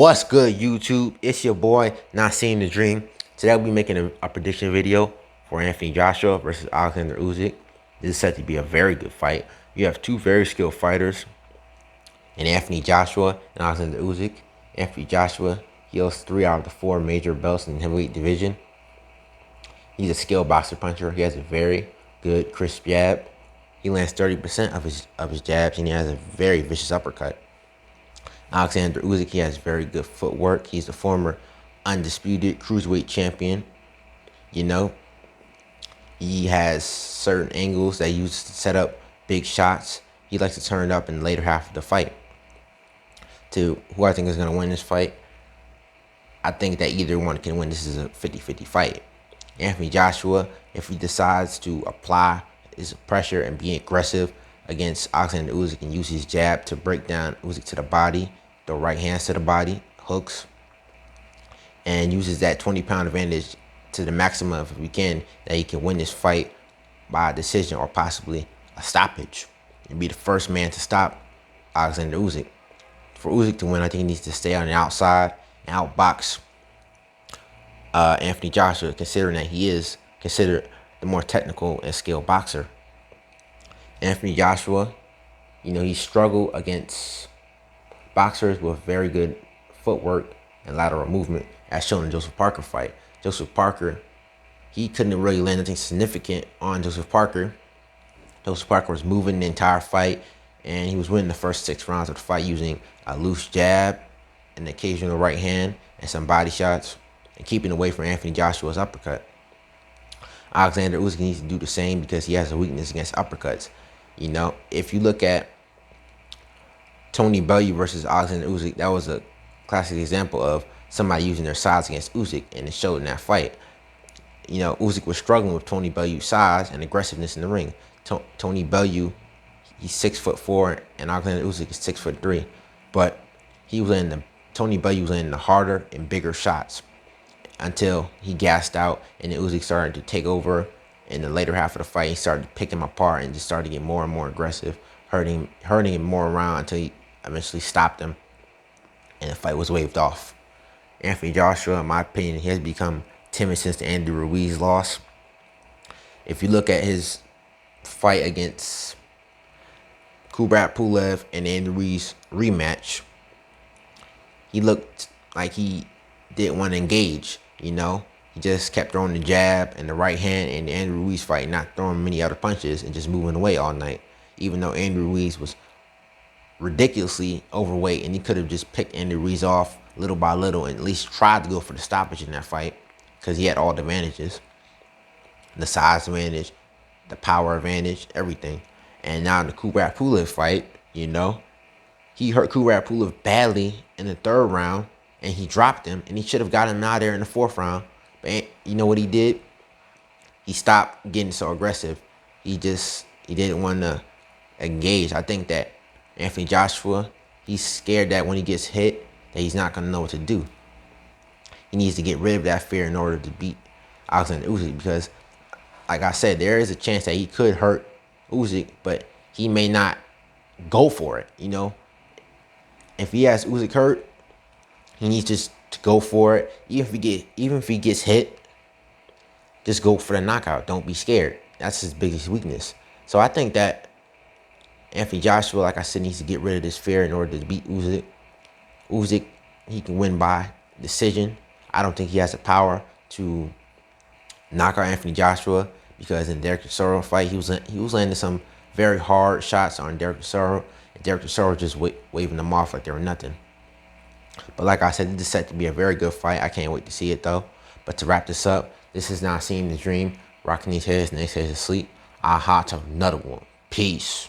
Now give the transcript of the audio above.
What's good, YouTube? It's your boy, Not Seeing the Dream. Today I'll be making a prediction video for Anthony Joshua versus Oleksander Usyk. This is set to be a very good fight. You have two very skilled fighters in Anthony Joshua and Oleksander Usyk. Anthony Joshua, he holds 3 out of the 4 major belts in the heavyweight division. He's a skilled boxer puncher. He has a very good, crisp jab. He lands 30% of his jabs, and he has a very vicious uppercut. Oleksander Usyk, he has very good footwork. He's the former undisputed cruiserweight champion. You know, he has certain angles that he uses to set up big shots. He likes to turn it up in the later half of the fight. To who I think is going to win this fight, I think that either one can win. This is a 50-50 fight. Anthony Joshua, if he decides to apply his pressure and be aggressive against Oleksander Usyk and use his jab to break down Usyk to the body, throw right hands to the body, hooks, and uses that 20-pound advantage to the maximum if we can, that he can win this fight by a decision or possibly a stoppage and be the first man to stop Oleksander Usyk. For Usyk to win, I think he needs to stay on the outside and outbox Anthony Joshua, considering that he is considered the more technical and skilled boxer. Anthony Joshua, you know, he struggled against boxers with very good footwork and lateral movement, as shown in the Joseph Parker fight. Joseph Parker, he couldn't really land anything significant on Joseph Parker. Joseph Parker was moving the entire fight, and he was winning the first 6 rounds of the fight using a loose jab, an occasional right hand, and some body shots, and keeping away from Anthony Joshua's uppercut. Oleksander Usyk needs to do the same because he has a weakness against uppercuts. You know, if you look at Tony Bellew versus Oleksander Usyk, that was a classic example of somebody using their size against Usyk, and it showed in that fight. You know, Usyk was struggling with Tony Bellew's size and aggressiveness in the ring. Tony Bellew, he's 6'4", and Oleksander Usyk is 6'3", but Tony Bellew was landing the harder and bigger shots until he gassed out, and then Usyk started to take over. In the later half of the fight, he started to pick him apart and just started to get more and more aggressive, hurting him more around until he eventually stopped him, and the fight was waved off. Anthony Joshua, in my opinion, he has become timid since the Andy Ruiz loss. If you look at his fight against Kubrat Pulev and the Andy Ruiz rematch, he looked like he didn't want to engage, you know. He just kept throwing the jab and the right hand in the Andrew Ruiz fight, not throwing many other punches and just moving away all night. Even though Andrew Ruiz was ridiculously overweight, and he could have just picked Andrew Ruiz off little by little and at least tried to go for the stoppage in that fight, because he had all the advantages. The size advantage, the power advantage, everything. And now in the Kubrat Pulev fight, you know, he hurt Kubrat Pulev badly in the 3rd round, and he dropped him, and he should have got him out there in the 4th round. But you know what he did? He stopped getting so aggressive. He didn't want to engage. I think that Anthony Joshua, he's scared that when he gets hit, that he's not going to know what to do. He needs to get rid of that fear in order to beat Oleksander Usyk, because, like I said, there is a chance that he could hurt Usyk, but he may not go for it, you know. If he has Usyk hurt, he needs just to go for it. Even if he gets hit, just go for the knockout. Don't be scared. That's his biggest weakness. So I think that Anthony Joshua, like I said, needs to get rid of this fear in order to beat Usyk. Usyk, he can win by decision. I don't think he has the power to knock out Anthony Joshua, because in Derek Chisora fight, he was landing some very hard shots on Derek Chisora, and Derek Chisora just waving them off like they were nothing. But like I said, this is set to be a very good fight. I can't wait to see it, though. But to wrap this up, this is Not Seeing the Dream. Rocking these heads, and they say to sleep. I'll hot to another one. Peace.